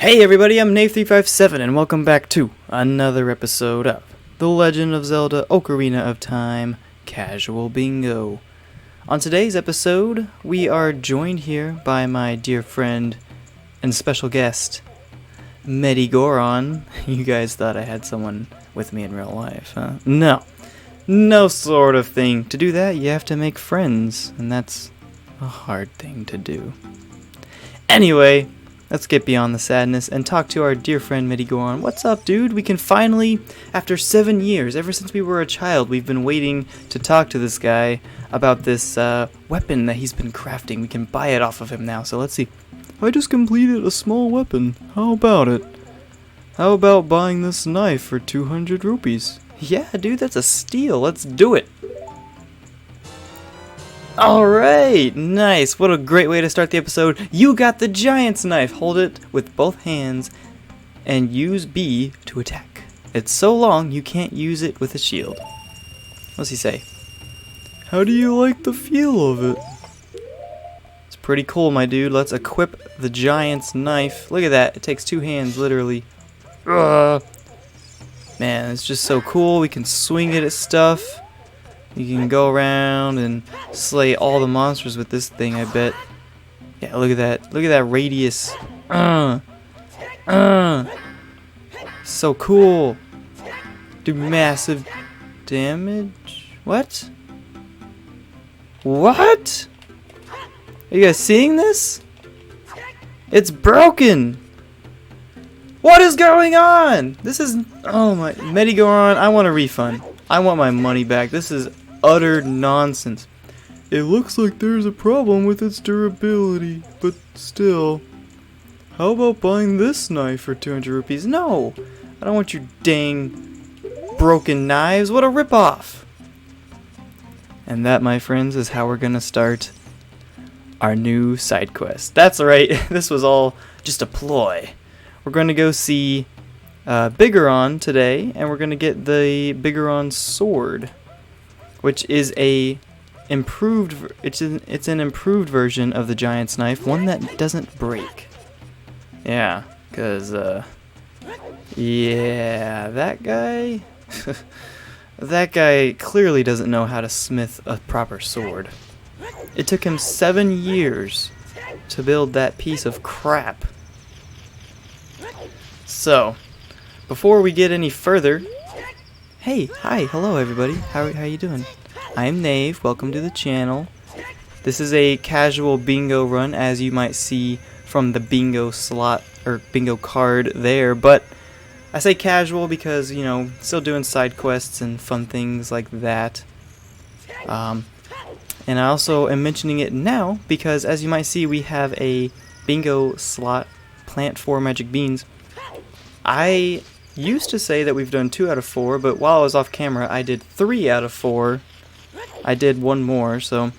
Hey everybody, I'm Nave357 and welcome back to another episode of The Legend of Zelda Ocarina of Time Casual Bingo. On today's episode, we are joined here by my dear friend and special guest, Medigoron. You guys thought I had someone with me in real life, huh? No sort of thing. To do that, you have to make friends, and that's a hard thing to do. Anyway, let's get beyond the sadness and talk to our dear friend Medigoron. What's up, dude? We can finally, after 7 years, ever since we were a child, we've been waiting to talk to this guy about this weapon that he's been crafting. We can buy it off of him now, so let's see. I just completed a small weapon. How about it? How about buying this knife for 200 rupees? Yeah, dude, that's a steal. Let's do it. Alright, nice. What a great way to start the episode. You got the giant's knife. Hold it with both hands and use B to attack. It's so long you can't use it with a shield. What's he say? How do you like the feel of it? It's pretty cool, my dude. Let's equip the giant's knife. Look at that. It takes 2 hands, literally. Ugh. Man, it's just so cool. We can swing it at stuff. You can go around and slay all the monsters with this thing, I bet. Yeah, look at that. Look at that radius. So cool. Do massive damage. What? What? Are you guys seeing this? It's broken. What is going on? This is... Oh my... Medigoron, I want a refund. I want my money back. This is utter nonsense. It looks like there's a problem with its durability, but still. How about buying this knife for 200 rupees? No! I don't want your dang broken knives. What a ripoff! And that, my friends, is how we're gonna start our new side quest. That's right, this was all just a ploy. We're gonna go see Bigoron today, and we're gonna get the Bigoron sword, which is a improved. It's an improved version of the giant's knife, one that doesn't break. Yeah, cause yeah, that guy, that guy clearly doesn't know how to smith a proper sword. It took him 7 years to build that piece of crap. So, before we get any further, hey, hi, hello everybody. How you doing? I'm Nave. Welcome to the channel. This is a casual bingo run, as you might see from the bingo slot or bingo card there. But I say casual because, you know, still doing side quests and fun things like that. And I also am mentioning it now because, as you might see, we have a bingo slot. Plant 4 magic beans. I used to say that we've done 2 out of 4, but while I was off camera, I did 3 out of 4. I did 1 more, so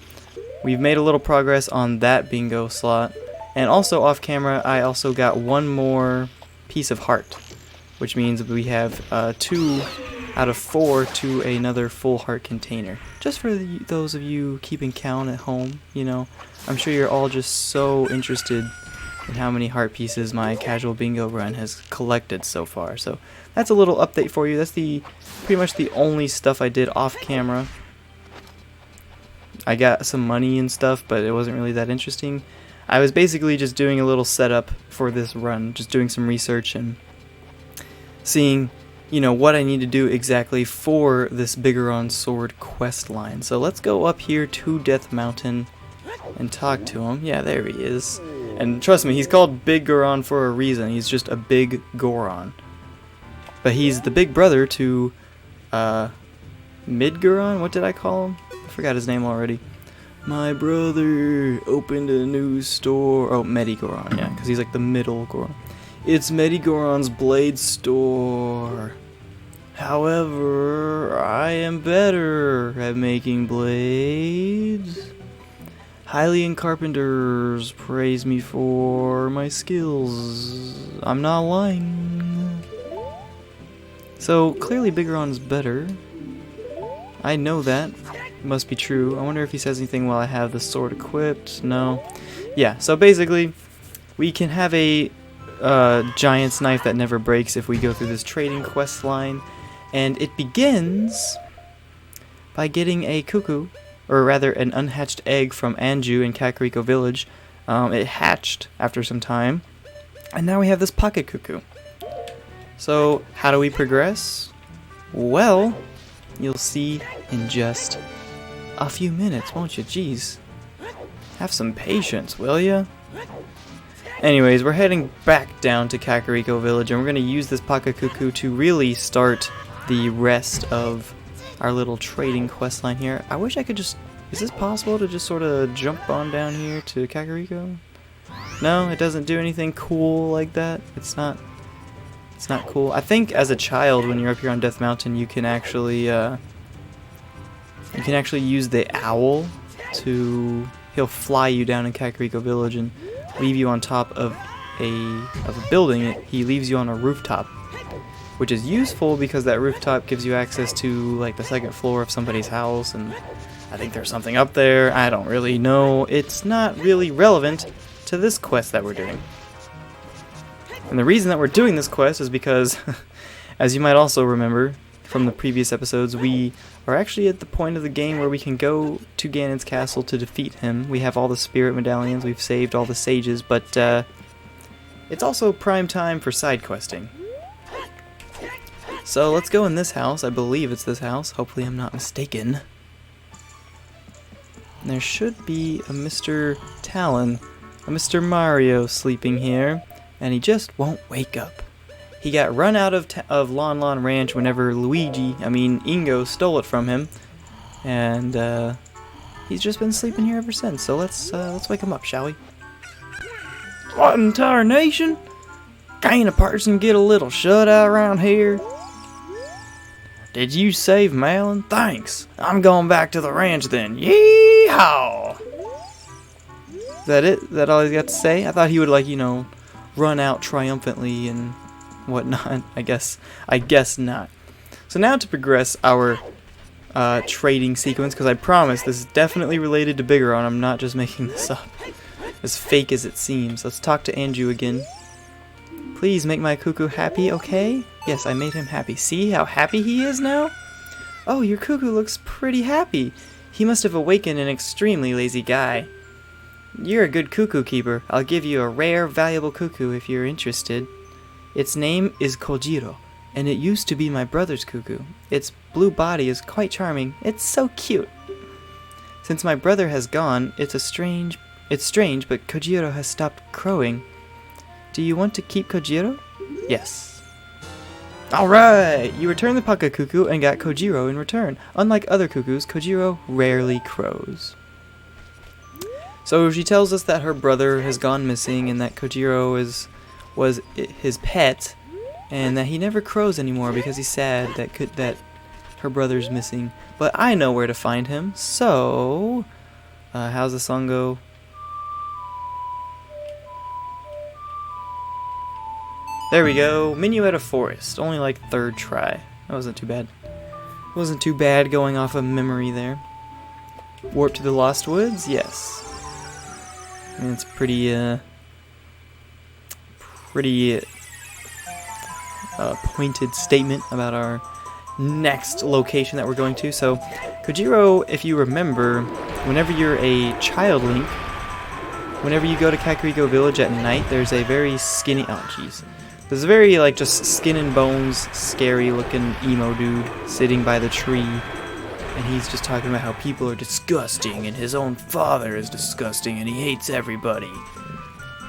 we've made a little progress on that bingo slot. And also off camera, I also got 1 more piece of heart, which means we have 2 out of 4 to another full heart container. Just for those of you keeping count at home, you know, I'm sure you're all just so interested and how many heart pieces my casual bingo run has collected so far. So that's a little update for you. That's pretty much the only stuff I did off camera. I got some money and stuff, but it wasn't really that interesting. I was basically just doing a little setup for this run, just doing some research and seeing, you know, what I need to do exactly for this Bigoron sword quest line. So let's go up here to Death Mountain and talk to him. Yeah, there he is. And trust me, he's called Big Goron for a reason. He's just a big Goron. But he's the big brother to Mid-Goron? What did I call him? I forgot his name already. My brother opened a new store. Oh, Medigoron, yeah, because he's like the middle Goron. It's Medigoron's blade store. However, I am better at making blades. Hylian carpenters praise me for my skills. I'm not lying. So, clearly Bigoron is better. I know that. It must be true. I wonder if he says anything while I have the sword equipped. No. Yeah, so basically, we can have a giant's knife that never breaks if we go through this trading quest line. And it begins by getting a cuckoo, or rather an unhatched egg from Anju in Kakariko Village. It hatched after some time, and now we have this pocket cuckoo. So how do we progress? Well, you'll see in just a few minutes, won't you? Jeez. Have some patience, will ya? Anyways, we're heading back down to Kakariko Village, and we're going to use this pocket cuckoo to really start the rest of our little trading quest line here. I wish I could just... Is this possible to just sort of jump on down here to Kakariko? No, it doesn't do anything cool like that. It's not cool. I think as a child, when you're up here on Death Mountain, you can actually use the owl to... He'll fly you down in Kakariko Village and leave you on top of a building. He leaves you on a rooftop, which is useful because that rooftop gives you access to like the second floor of somebody's house, and I think there's something up there. I don't really know. It's not really relevant to this quest that we're doing. And the reason that we're doing this quest is because, as you might also remember from the previous episodes, we are actually at the point of the game where we can go to Ganon's castle to defeat him. We have all the spirit medallions, we've saved all the sages, but it's also prime time for side questing. So let's go in this house. I believe it's this house. Hopefully I'm not mistaken. And there should be a Mr. Talon, a Mr. Mario sleeping here, and he just won't wake up. He got run out of Lon Lon Ranch whenever Ingo stole it from him, and he's just been sleeping here ever since. So let's wake him up, shall we? What in tarnation? Can't a person get a little shut-eye around here? Did you save Malin? Thanks. I'm going back to the ranch then. Yee-haw! Is that it? Is that all he's got to say? I thought he would, like, run out triumphantly and whatnot. I guess not. So now to progress our trading sequence, because I promise this is definitely related to Bigeron. I'm not just making this up. As fake as it seems. Let's talk to Anju again. Please make my cuckoo happy, okay? Yes, I made him happy. See how happy he is now? Oh, your cuckoo looks pretty happy. He must have awakened an extremely lazy guy. You're a good cuckoo keeper. I'll give you a rare, valuable cuckoo if you're interested. Its name is Kojiro, and it used to be my brother's cuckoo. Its blue body is quite charming. It's so cute. Since my brother has gone, it's strange, but Kojiro has stopped crowing. Do you want to keep Kojiro? Yes. Alright! You returned the pocket cuckoo and got Kojiro in return. Unlike other cuckoos, Kojiro rarely crows. So she tells us that her brother has gone missing and that Kojiro was his pet, and that he never crows anymore because he's sad that her brother's missing. But I know where to find him, so... how's the song go? There we go. Minuet of Forest. Only like third try. That wasn't too bad. Wasn't too bad going off of memory there. Warp to the Lost Woods? Yes. I mean, it's pretty pointed statement about our next location that we're going to. So, Kojiro, if you remember, whenever you're a child Link, whenever you go to Kakariko Village at night, there's a very skinny... Oh, jeez. There's a very, like, just skin and bones, scary-looking emo dude sitting by the tree, and he's just talking about how people are disgusting, and his own father is disgusting, and he hates everybody.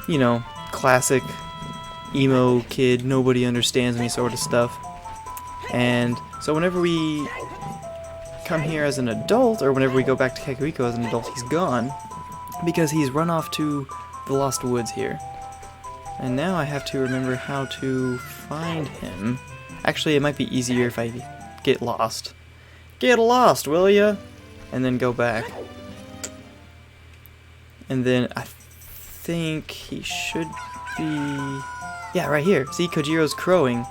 You know, classic emo kid, nobody understands me sort of stuff. And so whenever we come here as an adult, or whenever we go back to Kakariko as an adult, he's gone, because he's run off to the Lost Woods here. And now I have to remember how to find him. Actually, it might be easier if I get lost. Get lost, will ya? And then go back. And then I think he should be... Yeah, right here. See, Kojiro's crowing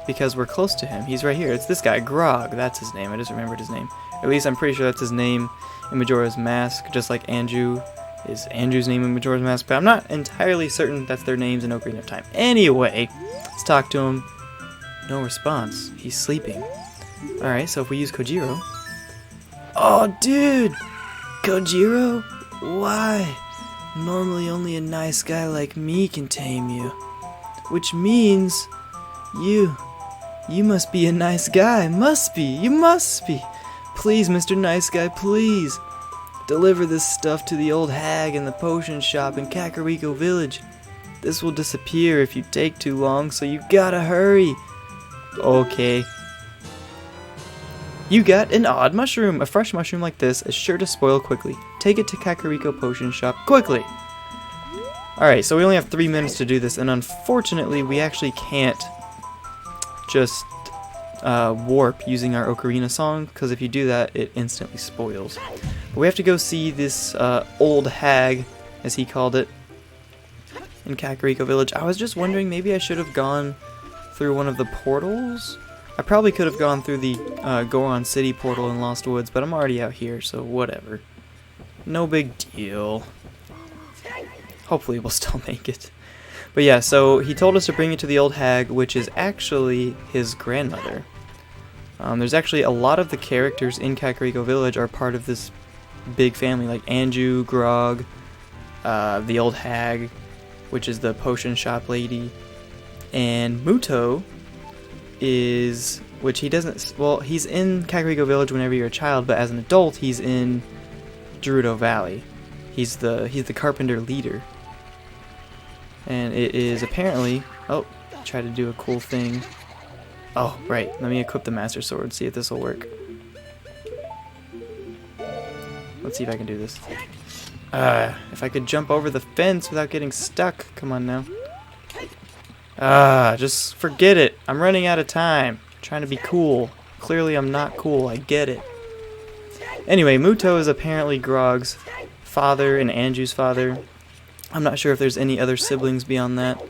because we're close to him. He's right here. It's this guy, Grog. That's his name. I just remembered his name. At least I'm pretty sure that's his name in Majora's Mask, just like Anju is Andrew's name in Majora's Mask, but I'm not entirely certain that's their names in Ocarina of Time. Anyway, let's talk to him. No response. He's sleeping. Alright, so if we use Kojiro... Oh, dude! Kojiro? Why? Normally only a nice guy like me can tame you. Which means... You must be a nice guy. Must be. You must be. Please, Mr. Nice Guy, please. Deliver this stuff to the old hag in the potion shop in Kakariko Village. This will disappear if you take too long, so you gotta hurry. Okay. You got an odd mushroom. A fresh mushroom like this is sure to spoil quickly. Take it to Kakariko Potion Shop quickly. Alright, so we only have 3 minutes to do this, and unfortunately we actually can't just warp using our Ocarina song, because if you do that, it instantly spoils. But we have to go see this old hag, as he called it, in Kakariko Village. I was just wondering, maybe I should have gone through one of the portals? I probably could have gone through the Goron City portal in Lost Woods, but I'm already out here, so whatever. No big deal. Hopefully we'll still make it. But yeah, so he told us to bring it to the old hag, which is actually his grandmother. There's actually a lot of the characters in Kakariko Village are part of this big family, like Anju, Grog, the old hag, which is the potion shop lady, and Muto is, which he doesn't, well, he's in Kakariko Village whenever you're a child, but as an adult, he's in Gerudo Valley. He's the carpenter leader. And it is apparently, oh, try to do a cool thing. Oh, right, let me equip the Master Sword, see if this will work. Let's see if I can do this. If I could jump over the fence without getting stuck. Come on now. Just forget it. I'm running out of time. I'm trying to be cool. Clearly I'm not cool, I get it. Anyway, Muto is apparently Grog's father and Anju's father. I'm not sure if there's any other siblings beyond that.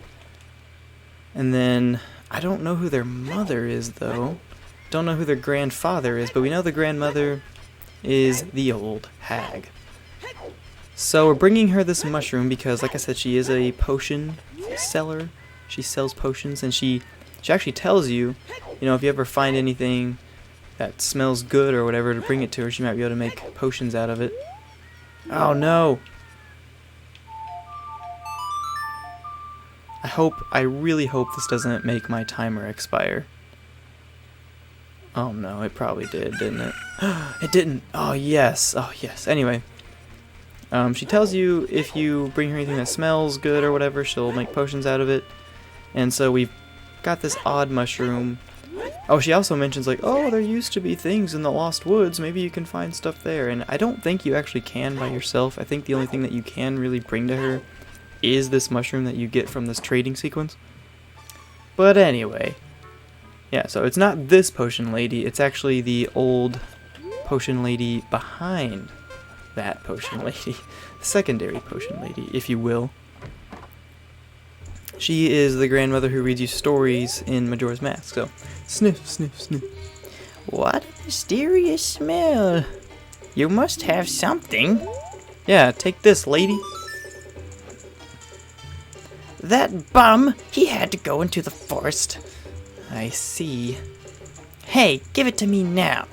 And then, I don't know who their mother is, though. Don't know who their grandfather is, but we know the grandmother is the old hag. So we're bringing her this mushroom because, like I said, she is a potion seller. She sells potions, and she actually tells you, you know, if you ever find anything that smells good or whatever, to bring it to her. She might be able to make potions out of it. Oh no! I really hope this doesn't make my timer expire. Oh no, it probably did, didn't it? It didn't! Oh yes! Oh yes. Anyway. She tells you if you bring her anything that smells good or whatever, she'll make potions out of it. And so we've got this odd mushroom. Oh, she also mentions like, oh, there used to be things in the Lost Woods, maybe you can find stuff there. And I don't think you actually can by yourself. I think the only thing that you can really bring to her is this mushroom that you get from this trading sequence. But anyway, yeah, so it's not this potion lady, it's actually the old potion lady behind that potion lady. The secondary potion lady, if you will. She is the grandmother who reads you stories in Majora's Mask, so sniff, sniff, sniff. What a mysterious smell. You must have something. Yeah, take this, lady. That bum, he had to go into the forest. I see. Hey, give it to me now.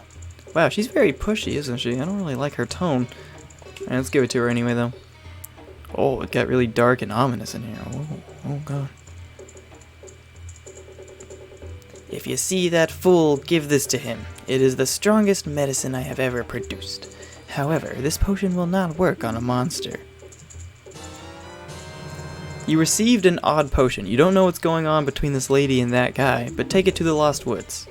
Wow, she's very pushy, isn't she? I don't really like her tone. Alright, let's give it to her anyway, though. Oh, it got really dark and ominous in here. Oh god. If you see that fool, give this to him. It is the strongest medicine I have ever produced. However, this potion will not work on a monster. You received an odd potion. You don't know what's going on between this lady and that guy, but take it to the Lost Woods.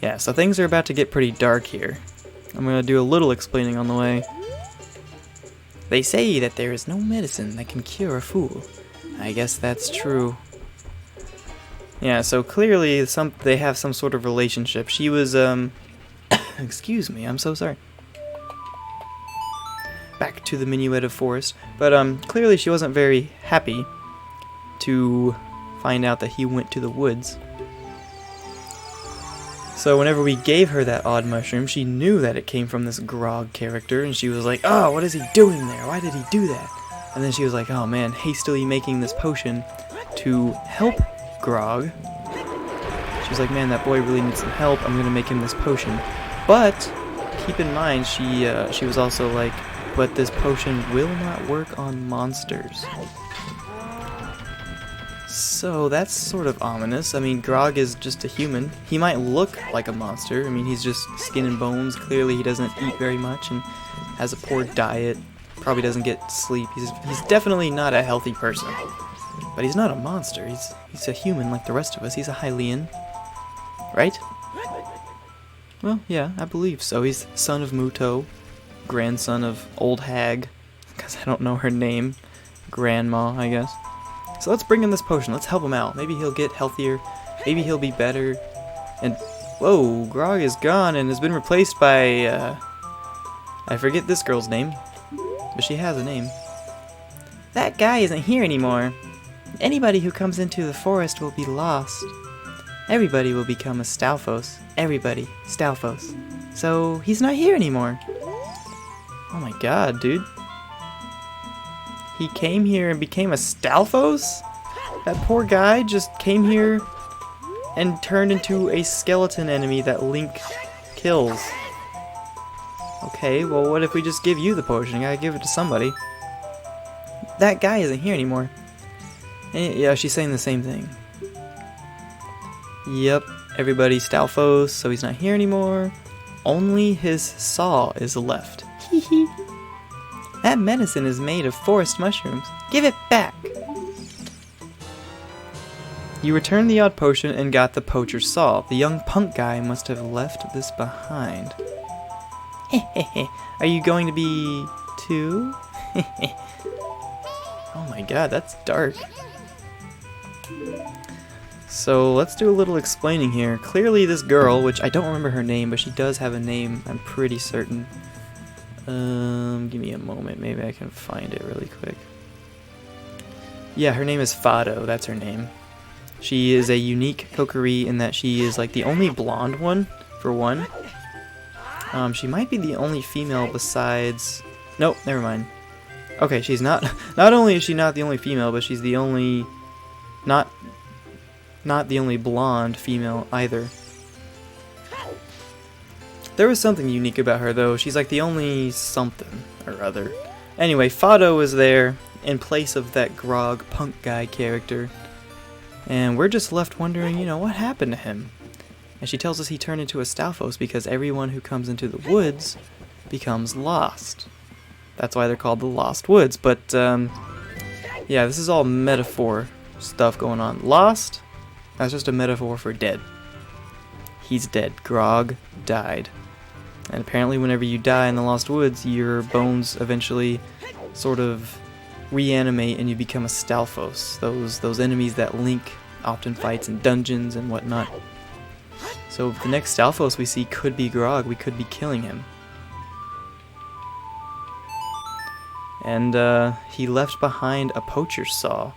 Yeah, so things are about to get pretty dark here. I'm going to do a little explaining on the way. They say that there is no medicine that can cure a fool. I guess that's true. Yeah, so clearly they have some sort of relationship. She was, excuse me, I'm so sorry. Back to the minuet of forest. But, clearly she wasn't very happy to find out that he went to the woods. So whenever we gave her that odd mushroom, she knew that it came from this Grog character, and she was like, oh, what is he doing there? Why did he do that? And then she was like, oh man, hastily making this potion to help Grog. She was like, man, that boy really needs some help. I'm gonna make him this potion. But keep in mind, she was also like, but this potion will not work on monsters. So that's sort of ominous. I mean, Grog is just a human. He might look like a monster. I mean, he's just skin and bones. Clearly he doesn't eat very much and has a poor diet. Probably doesn't get sleep. He's definitely not a healthy person. But he's not a monster. He's a human like the rest of us. He's a Hylian. Right? Well, yeah, I believe so. He's son of Muto, grandson of Old Hag, because I don't know her name. Grandma, I guess. So let's bring him this potion. Let's help him out. Maybe he'll get healthier. Maybe he'll be better. And, whoa, Grog is gone and has been replaced by, I forget this girl's name, but she has a name. That guy isn't here anymore. Anybody who comes into the forest will be lost. Everybody will become a Stalfos. Everybody, Stalfos. So, he's not here anymore. Oh my god, dude. He came here and became a Stalfos? That poor guy just came here and turned into a skeleton enemy that Link kills. Okay, well what if we just give you the potion? You gotta give it to somebody. That guy isn't here anymore. And yeah, she's saying the same thing. Yep, everybody Stalfos, so he's not here anymore. Only his saw is left. Hee hee. That medicine is made of forest mushrooms. Give it back! You returned the odd potion and got the poacher's saw. The young punk guy must have left this behind. Hehehe. Are you going to be too? Oh my god, that's dark. So let's do a little explaining here. Clearly this girl, which I don't remember her name, but she does have a name, I'm pretty certain. Give me a moment, maybe I can find it really quick. Yeah, her name is Fado, that's her name. She is a unique Kokiri in that she is like the only blonde one, for one. She might be the only female besides... Nope, never mind. Okay, she's not... Not only is she not the only female, but she's the only... Not the only blonde female either. There was something unique about her, though. She's like the only something or other. Anyway, Fado is there in place of that Grog punk guy character. And we're just left wondering, you know, what happened to him? And she tells us he turned into a Stalfos because everyone who comes into the woods becomes lost. That's why they're called the Lost Woods. But, yeah, this is all metaphor stuff going on. Lost, that's just a metaphor for dead. He's dead. Grog died. And apparently whenever you die in the Lost Woods, your bones eventually sort of reanimate and you become a Stalfos. Those enemies that Link often fights in dungeons and whatnot. So the next Stalfos we see could be Grog. We could be killing him. And he left behind a poacher's saw.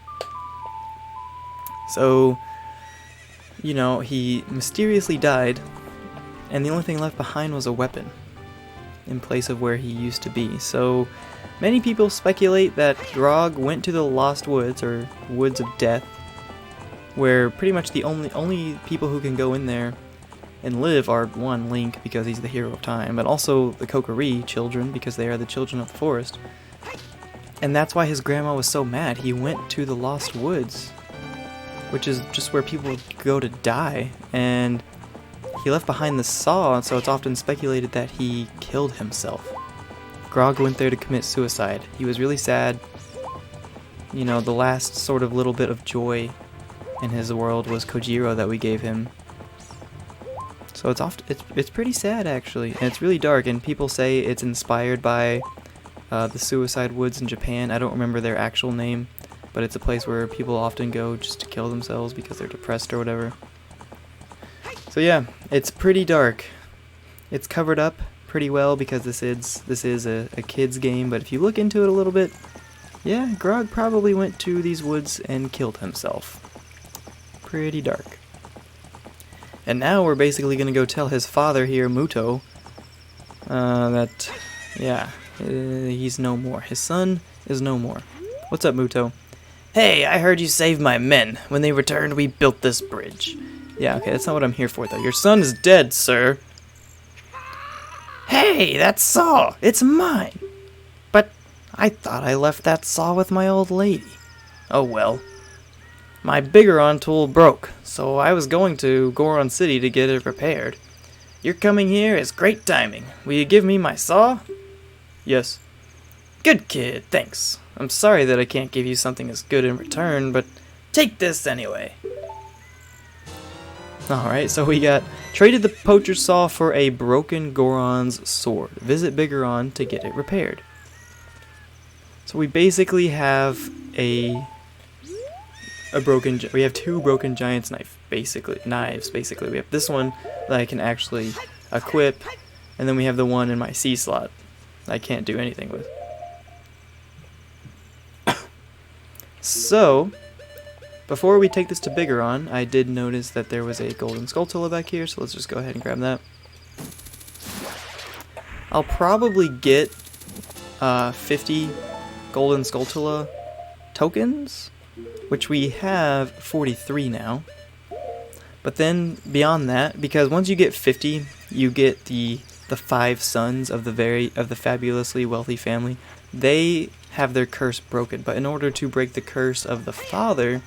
So, you know, he mysteriously died, and the only thing left behind was a weapon in place of where he used to be. So many people speculate that Grog went to the Lost Woods, or Woods of Death, where pretty much the only people who can go in there and live are, one, Link, because he's the hero of time, but also the Kokiri children, because they are the children of the forest. And that's why his grandma was so mad. He went to the Lost Woods, which is just where people go to die, and he left behind the saw, so it's often speculated that he killed himself. Grog went there to commit suicide. He was really sad. You know, the last sort of little bit of joy in his world was Kojiro that we gave him. So it's pretty sad, actually, and it's really dark, and people say it's inspired by the Suicide Woods in Japan. I don't remember their actual name, but it's a place where people often go just to kill themselves because they're depressed or whatever. So yeah, it's pretty dark. It's covered up pretty well because this is a kid's game, but if you look into it a little bit, yeah, Grog probably went to these woods and killed himself. Pretty dark. And now we're basically gonna go tell his father here, Muto, that, yeah, he's no more. His son is no more. What's up, Muto? Hey, I heard you saved my men. When they returned, we built this bridge. Yeah, okay, that's not what I'm here for, though. Your son is dead, sir. Hey, that saw! It's mine! But I thought I left that saw with my old lady. Oh well. My Bigoron tool broke, so I was going to Goron City to get it repaired. Your coming here is great timing. Will you give me my saw? Yes. Good kid, thanks. I'm sorry that I can't give you something as good in return, but take this anyway. Alright, so we traded the poacher saw for a broken Goron's sword. Visit Bigoron to get it repaired. So we basically have we have two broken giant's knives basically. We have this one that I can actually equip, and then we have the one in my C slot that I can't do anything with. So, before we take this to Bigoron, I did notice that there was a golden Skulltula back here, so let's just go ahead and grab that. I'll probably get 50 golden Skulltula tokens, which we have 43 now. But then beyond that, because once you get 50, you get the 5 sons of the fabulously wealthy family. They have their curse broken, but in order to break the curse of the father,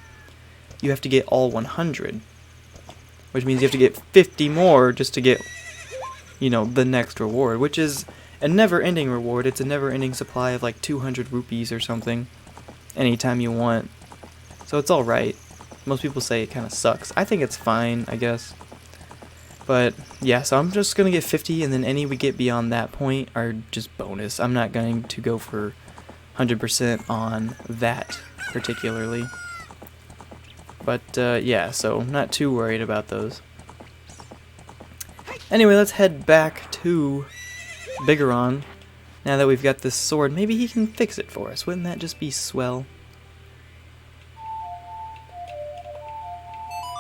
you have to get all 100, which means you have to get 50 more just to get, you know, the next reward, which is a never-ending reward. It's a never-ending supply of like 200 rupees or something anytime you want. So it's alright. Most people say it kind of sucks. I think it's fine, I guess. But yeah, so I'm just going to get 50, and then any we get beyond that point are just bonus. I'm not going to go for 100% on that particularly. But yeah, so I'm not too worried about those. Anyway, let's head back to Bigoron. Now that we've got this sword, maybe he can fix it for us. Wouldn't that just be swell?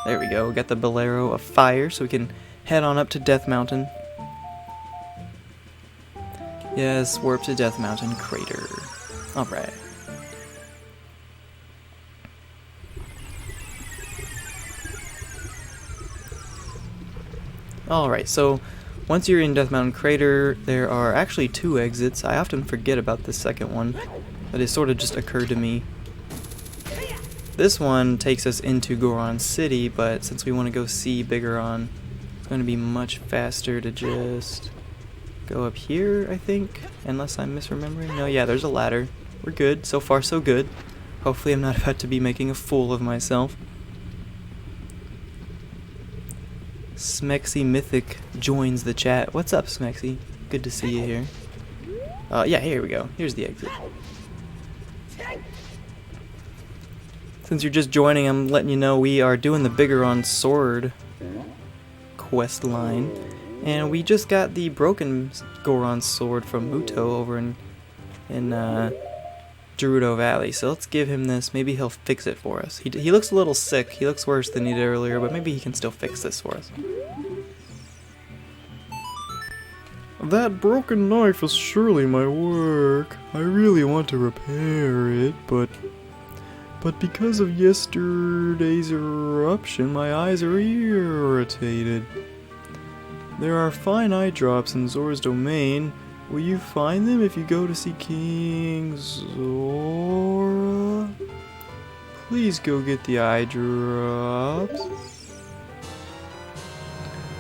There we go, we got the Bolero of Fire, so we can head on up to Death Mountain. Yes, warp to Death Mountain Crater. Alright. Alright, so once you're in Death Mountain Crater, there are actually 2 exits. I often forget about this second one, but it sort of just occurred to me. This one takes us into Goron City, but since we want to go see Bigoron, it's going to be much faster to just go up here, I think, unless I'm misremembering. No, yeah, there's a ladder. We're good. So far, so good. Hopefully I'm not about to be making a fool of myself. Smexy Mythic joins the chat. What's up, Smexy? Good to see you here. Yeah, here we go. Here's the exit. Since you're just joining, I'm letting you know we are doing the Bigoron Sword quest line. And we just got the broken Goron Sword from Muto over in Gerudo Valley. So let's give him this. Maybe he'll fix it for us. He looks a little sick. He looks worse than he did earlier, but maybe he can still fix this for us. That broken knife is surely my work. I really want to repair it, but because of yesterday's eruption, my eyes are irritated. There are fine eye drops in Zora's domain. Will you find them if you go to see King Zora? Please go get the eye drops.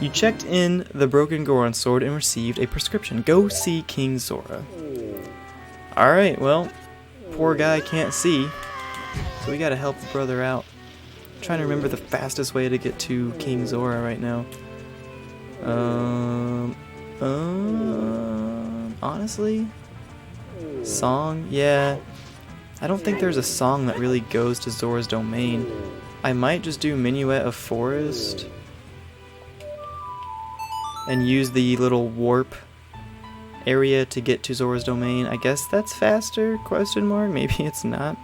You checked in the broken Goron sword and received a prescription. Go see King Zora. Alright, well, poor guy can't see, so we gotta help the brother out. I'm trying to remember the fastest way to get to King Zora right now. Honestly? Song? Yeah. I don't think there's a song that really goes to Zora's domain. I might just do Minuet of Forest and use the little warp area to get to Zora's domain. I guess that's faster? Question mark? Maybe it's not.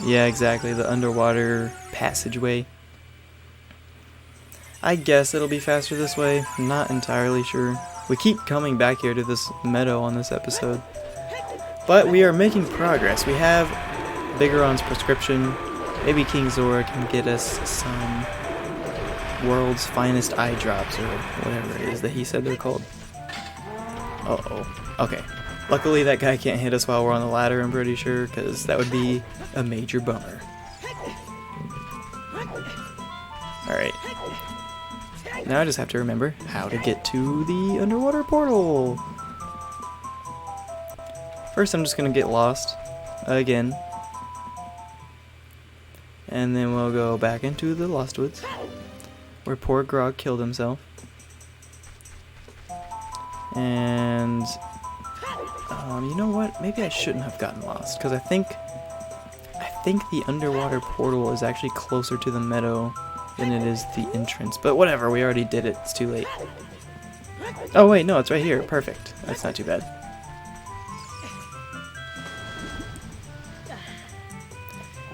Yeah, exactly. The underwater passageway. I guess it'll be faster this way. Not entirely sure. We keep coming back here to this meadow on this episode. But we are making progress. We have Bigeron's prescription. Maybe King Zora can get us some world's finest eye drops or whatever it is that he said they're called. Uh-oh. Okay. Luckily that guy can't hit us while we're on the ladder, I'm pretty sure, because that would be a major bummer. Alright. Now I just have to remember how to get to the underwater portal. First I'm just going to get lost again. And then we'll go back into the Lost Woods, where poor Grog killed himself. And you know what? Maybe I shouldn't have gotten lost, because I think the underwater portal is actually closer to the meadow than it is the entrance. But whatever, we already did it. It's too late. Oh wait, no, it's right here. Perfect. That's not too bad.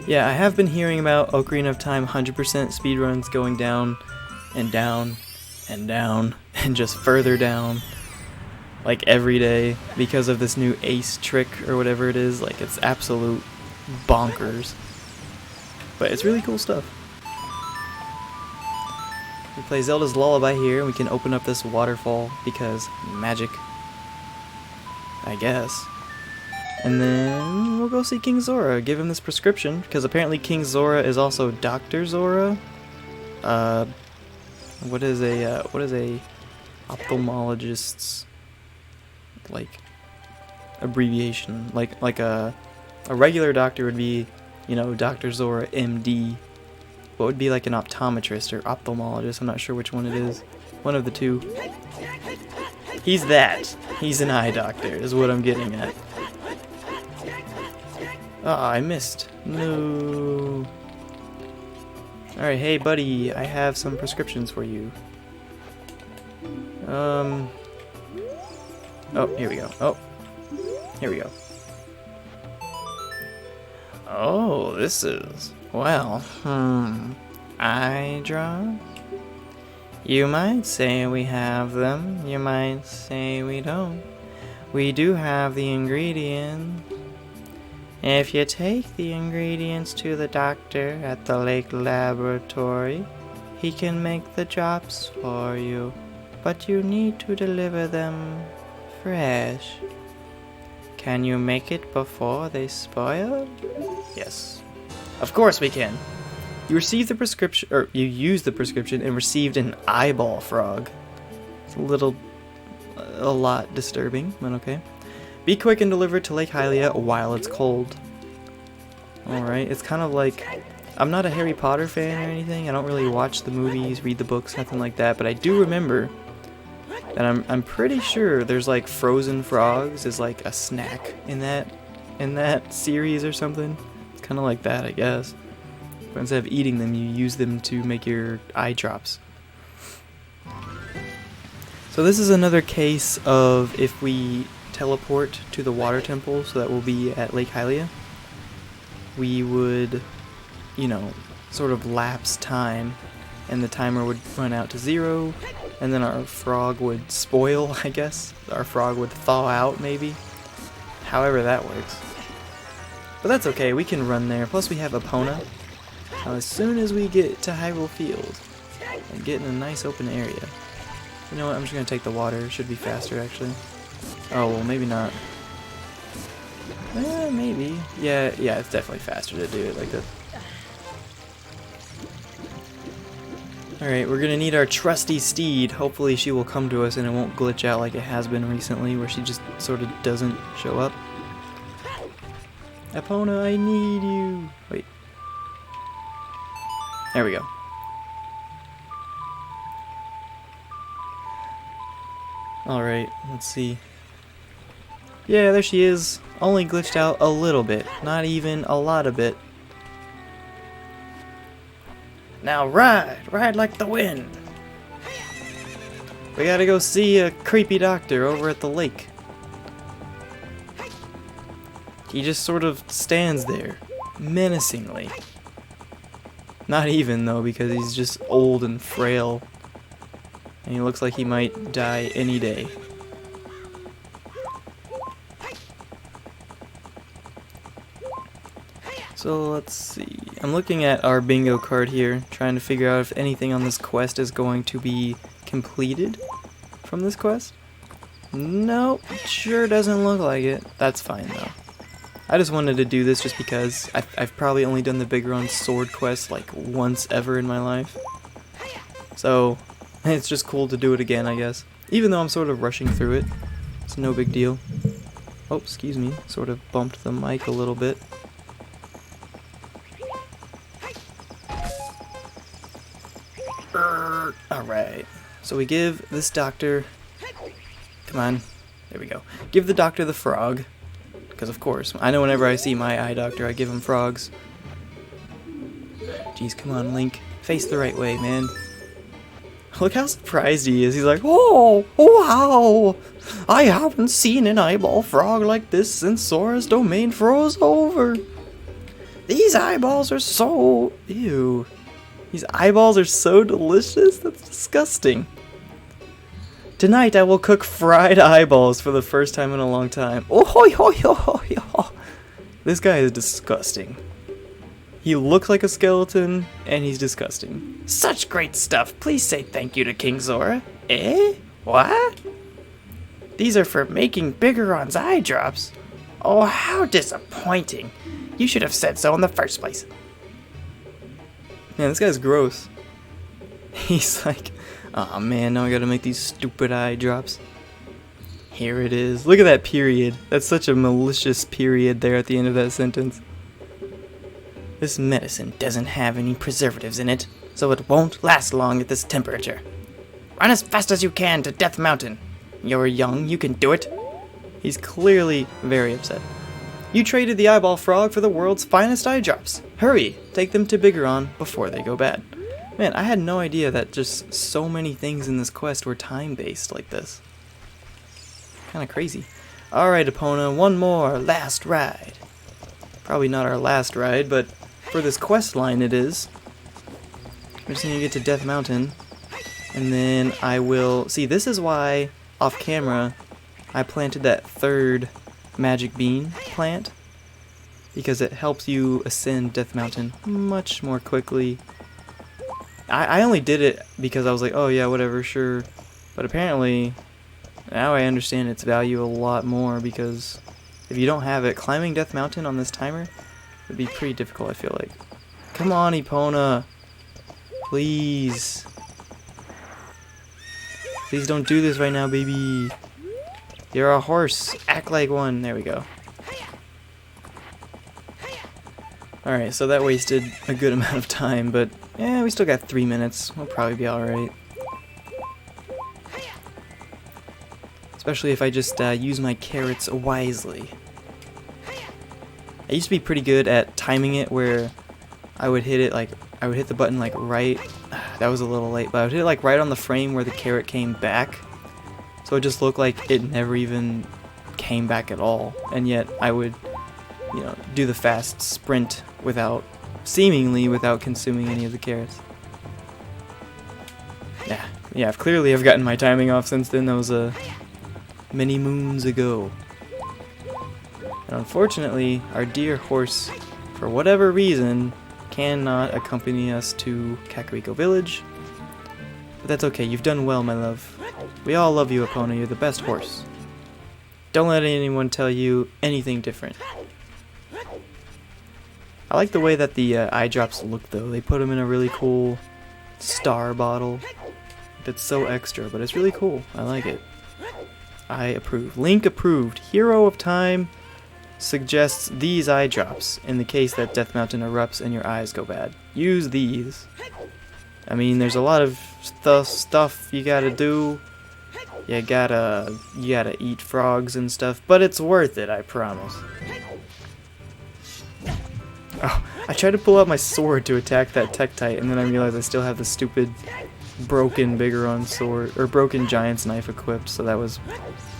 Yeah, I have been hearing about Ocarina of Time 100% speedruns going down and down and down and just further down, like every day, because of this new ace trick or whatever it is. Like, it's absolute bonkers. But it's really cool stuff. We play Zelda's Lullaby here, and we can open up this waterfall because magic, I guess. And then we'll go see King Zora, give him this prescription, because apparently King Zora is also Dr. Zora. What is a ophthalmologist's like abbreviation? Like a regular doctor would be, you know, Dr. Zora MD. What would be like an optometrist or ophthalmologist? I'm not sure which one it is. One of the two. He's that. He's an eye doctor, is what I'm getting at. Ah, I missed. No. Alright, hey buddy, I have some prescriptions for you. Oh, here we go. Oh, here we go. Oh, this is, well, eye drops? You might say we have them, you might say we don't. We do have the ingredients. If you take the ingredients to the doctor at the lake laboratory, he can make the drops for you, but you need to deliver them fresh. Can you make it before they spoil? Yes. Of course we can. You received the prescription, or you used the prescription and received an eyeball frog. It's a lot disturbing, but okay. Be quick and deliver it to Lake Hylia while it's cold. Alright, it's kind of like, I'm not a Harry Potter fan or anything. I don't really watch the movies, read the books, nothing like that, but I do remember that I'm pretty sure there's like frozen frogs is like a snack in that series or something. It's kind of like that, I guess. But instead of eating them, you use them to make your eye drops. So this is another case of if we teleport to the water temple, so that will be at Lake Hylia, we would, you know, sort of lapse time, and the timer would run out to 0, and then our frog would spoil, I guess. Our frog would thaw out, maybe. However that works. But that's okay, we can run there. Plus we have Epona. As soon as we get to Hyrule Field and get in a nice open area. You know what, I'm just going to take the water. It should be faster, actually. Oh, well, maybe not. Maybe. Yeah, it's definitely faster to do it like that. Alright, we're gonna need our trusty steed. Hopefully she will come to us and it won't glitch out like it has been recently, where she just sort of doesn't show up. Epona, I need you. Wait. There we go. Alright, let's see. Yeah, there she is. Only glitched out a little bit. Not even a lot of it. Now ride! Ride like the wind! We gotta go see a creepy doctor over at the lake. He just sort of stands there, menacingly. Not even though, because he's just old and frail. And he looks like he might die any day. So let's see. I'm looking at our bingo card here, trying to figure out if anything on this quest is going to be completed from this quest. Nope, sure doesn't look like it. That's fine though. I just wanted to do this just because I've probably only done the Big Run sword quest like once ever in my life. So it's just cool to do it again, I guess. Even though I'm sort of rushing through it, it's no big deal. Oh, excuse me, sort of bumped the mic a little bit. Alright, so we give this doctor, come on, there we go, give the doctor the frog, because of course, I know whenever I see my eye doctor I give him frogs. Jeez, come on Link, face the right way, man. Look how surprised he is, he's like, oh wow, I haven't seen an eyeball frog like this since Sora's domain froze over. These eyeballs are so, ew. These eyeballs are so delicious, that's disgusting. Tonight I will cook fried eyeballs for the first time in a long time. Oh, hoi, hoi, hoi, hoi. This guy is disgusting. He looks like a skeleton, and he's disgusting. Such great stuff. Please say thank you to King Zora. Eh? What? These are for making Bigoron's eye drops. Oh, how disappointing. You should have said so in the first place. Man, this guy's gross. He's like, aw man, now I gotta make these stupid eye drops. Here it is. Look at that period. That's such a malicious period there at the end of that sentence. This medicine doesn't have any preservatives in it, so it won't last long at this temperature. Run as fast as you can to Death Mountain. You're young, you can do it. He's clearly very upset. You traded the eyeball frog for the world's finest eye drops. Hurry, take them to Bigoron before they go bad. Man, I had no idea that just so many things in this quest were time-based like this. Kinda crazy. Alright, Epona, one more, last ride. Probably not our last ride, but for this quest line it is. We're just gonna get to Death Mountain, and then I will... See, this is why, off camera, I planted that third magic bean plant, because it helps you ascend Death Mountain much more quickly. I only did it because I was like, oh yeah, whatever, sure. But apparently, now I understand its value a lot more, because if you don't have it, climbing Death Mountain on this timer would be pretty difficult, I feel like. Come on, Epona. Please. Please don't do this right now, baby. You're a horse. Act like one. There we go. Alright, so that wasted a good amount of time, but yeah, we still got 3 minutes. We'll probably be alright. Especially if I just use my carrots wisely. I used to be pretty good at timing it where I would hit it like, I would hit the button like right, that was a little late, but I would hit it like right on the frame where the carrot came back. So it just looked like it never even came back at all. And yet I would, you know, do the fast sprint seemingly without consuming any of the carrots. Yeah, clearly I've gotten my timing off since then. That was many moons ago. And unfortunately, our dear horse, for whatever reason, cannot accompany us to Kakariko Village. But that's okay, you've done well, my love. We all love you, Epona, you're the best horse. Don't let anyone tell you anything different. I like the way that the eye drops look, though. They put them in a really cool star bottle. That's so extra, but it's really cool. I like it. I approve. Link approved. Hero of Time suggests these eye drops in the case that Death Mountain erupts and your eyes go bad. Use these. I mean, there's a lot of stuff you gotta do. You gotta eat frogs and stuff, but it's worth it, I promise. Oh, I tried to pull out my sword to attack that Tektite, and then I realized I still have the stupid broken Bigoron sword, or broken Giant's knife equipped, so that was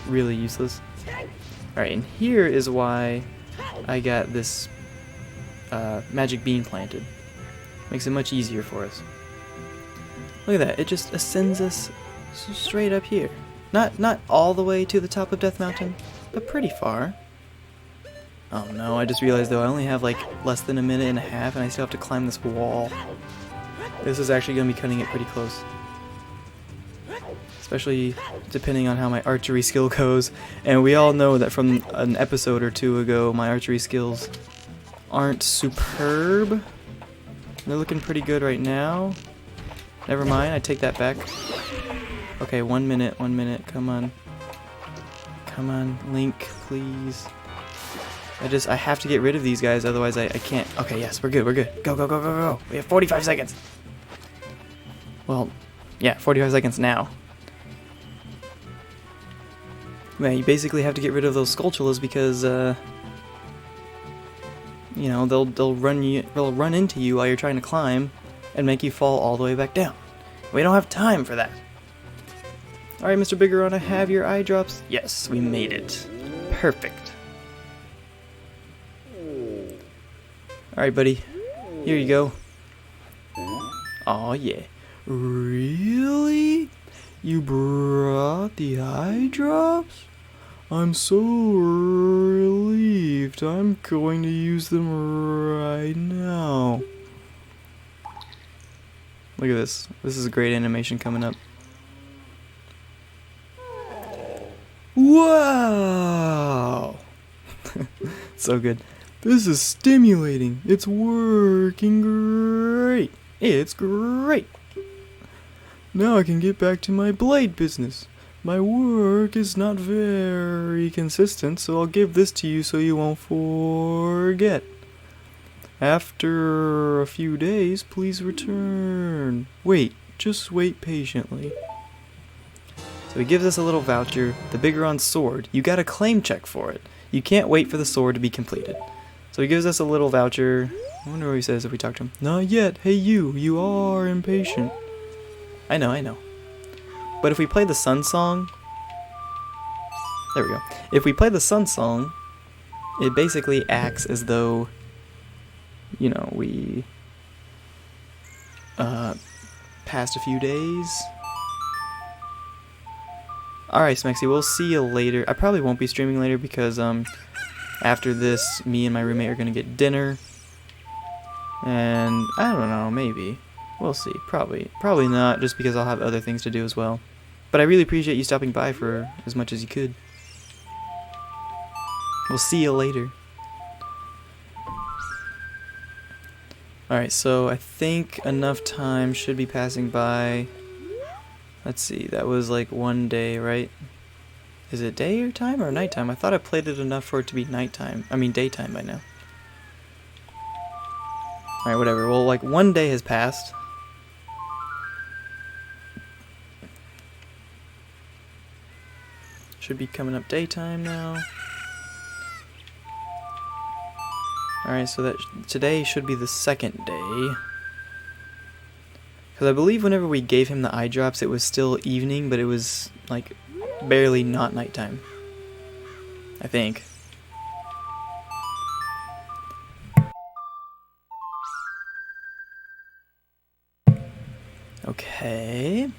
really useless. Alright, and here is why I got this magic bean planted. Makes it much easier for us. Look at that, it just ascends us So straight up here. Not all the way to the top of Death Mountain, but pretty far. Oh no, I just realized though I only have like less than a minute and a half and I still have to climb this wall. This is actually going to be cutting it pretty close. Especially depending on how my archery skill goes. And we all know that from an episode or two ago, my archery skills aren't superb. They're looking pretty good right now. Never mind, I take that back. Okay, 1 minute, come on. Come on, Link, please. I have to get rid of these guys, otherwise I can't. Okay, yes, we're good. Go, go, go, go, go. We have 45 seconds. Well, yeah, 45 seconds now. Man, you basically have to get rid of those Skulltulas because, you know, they'll run into you while you're trying to climb and make you fall all the way back down. We don't have time for that. Alright, Mr. Bigeron, I have your eye drops. Yes, we made it. Perfect. Alright, buddy. Here you go. Aw, yeah. Really? You brought the eye drops? I'm so relieved. I'm going to use them right now. Look at this. This is a great animation coming up. Wow! So good. This is stimulating. It's working great. It's great. Now I can get back to my blade business. My work is not very consistent, so I'll give this to you so you won't forget. After a few days, please return. Wait, just wait patiently. So he gives us a little voucher, the Bigeron sword. You got a claim check for it. You can't wait for the sword to be completed. So he gives us a little voucher. I wonder what he says if we talk to him. Not yet. Hey you are impatient. I know. But if we play the Sun Song... There we go. If we play the Sun Song, it basically acts as though, you know, we passed a few days. Alright, Smexy, we'll see you later. I probably won't be streaming later because after this, me and my roommate are going to get dinner. And I don't know, maybe. We'll see. Probably not, just because I'll have other things to do as well. But I really appreciate you stopping by for as much as you could. We'll see you later. Alright, so I think enough time should be passing by. Let's see, that was like 1 day, right? Is it day or time or nighttime? I thought I played it enough for it to be nighttime. I mean daytime by now. Alright, whatever. Well, like 1 day has passed. Should be coming up daytime now. Alright, so that today should be the second day. Because I believe whenever we gave him the eye drops, it was still evening, but it was, like, barely not nighttime. I think. Okay.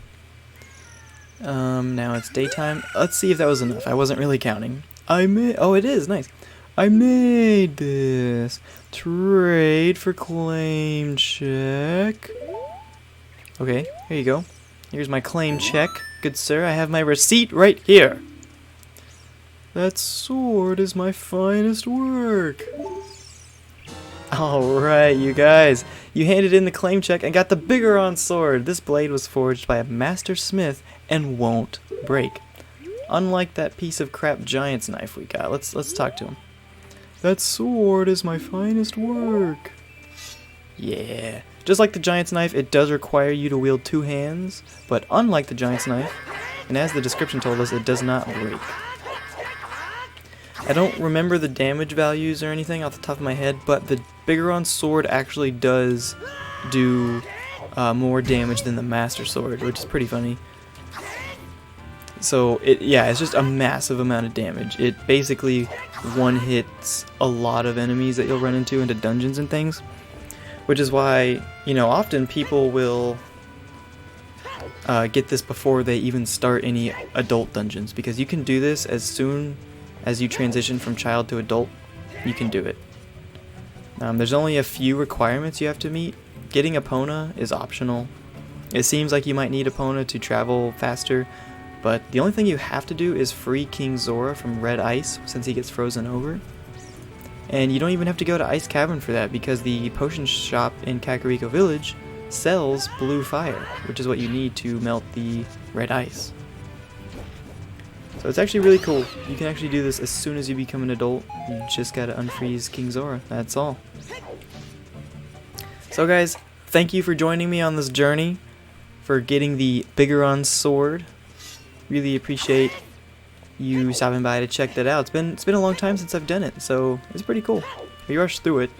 Now it's daytime. Let's see if that was enough. I wasn't really counting. Oh, it is. Nice. I made this. Trade for claim check. Okay, here you go. Here's my claim check. Good sir, I have my receipt right here. That sword is my finest work. Alright, you guys. You handed in the claim check and got the Bigeron sword. This blade was forged by a master smith and won't break. Unlike that piece of crap giant's knife we got. Let's talk to him. That sword is my finest work. Yeah. Just like the giant's knife, it does require you to wield 2 hands, but unlike the giant's knife, and as the description told us, it does not break. I don't remember the damage values or anything off the top of my head, but the Bigeron sword actually does do more damage than the Master Sword, which is pretty funny. So, it's just a massive amount of damage. It basically one-hits a lot of enemies that you'll run into dungeons and things. Which is why, you know, often people will get this before they even start any adult dungeons, because you can do this as soon as you transition from child to adult. You can do it. There's only a few requirements you have to meet. Getting Epona is optional. It seems like you might need Epona to travel faster, but the only thing you have to do is free King Zora from red ice since he gets frozen over. And you don't even have to go to Ice Cavern for that, because the potion shop in Kakariko Village sells blue fire, which is what you need to melt the red ice. So it's actually really cool. You can actually do this as soon as you become an adult. You just gotta unfreeze King Zora. That's all. So guys, thank you for joining me on this journey, for getting the Bigoron sword. Really appreciate you stopping by to check that out. It's been a long time since I've done it, so it's pretty cool. We rushed through it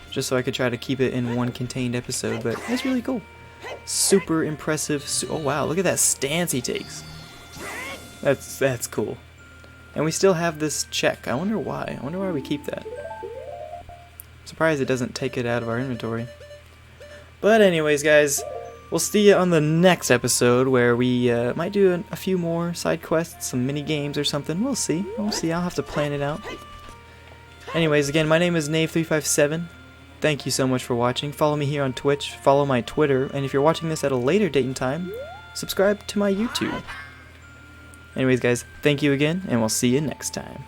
just so I could try to keep it in one contained episode, but it's really cool. Super impressive. Oh wow, look at that stance he takes. That's cool. And we still have this check. I wonder why. I wonder why we keep that. I'm surprised it doesn't take it out of our inventory. But anyways, guys, we'll see you on the next episode, where we might do a few more side quests, some mini games or something. We'll see. I'll have to plan it out. Anyways, again, my name is Nave357. Thank you so much for watching. Follow me here on Twitch. Follow my Twitter. And if you're watching this at a later date and time, subscribe to my YouTube. Anyways, guys, thank you again, and we'll see you next time.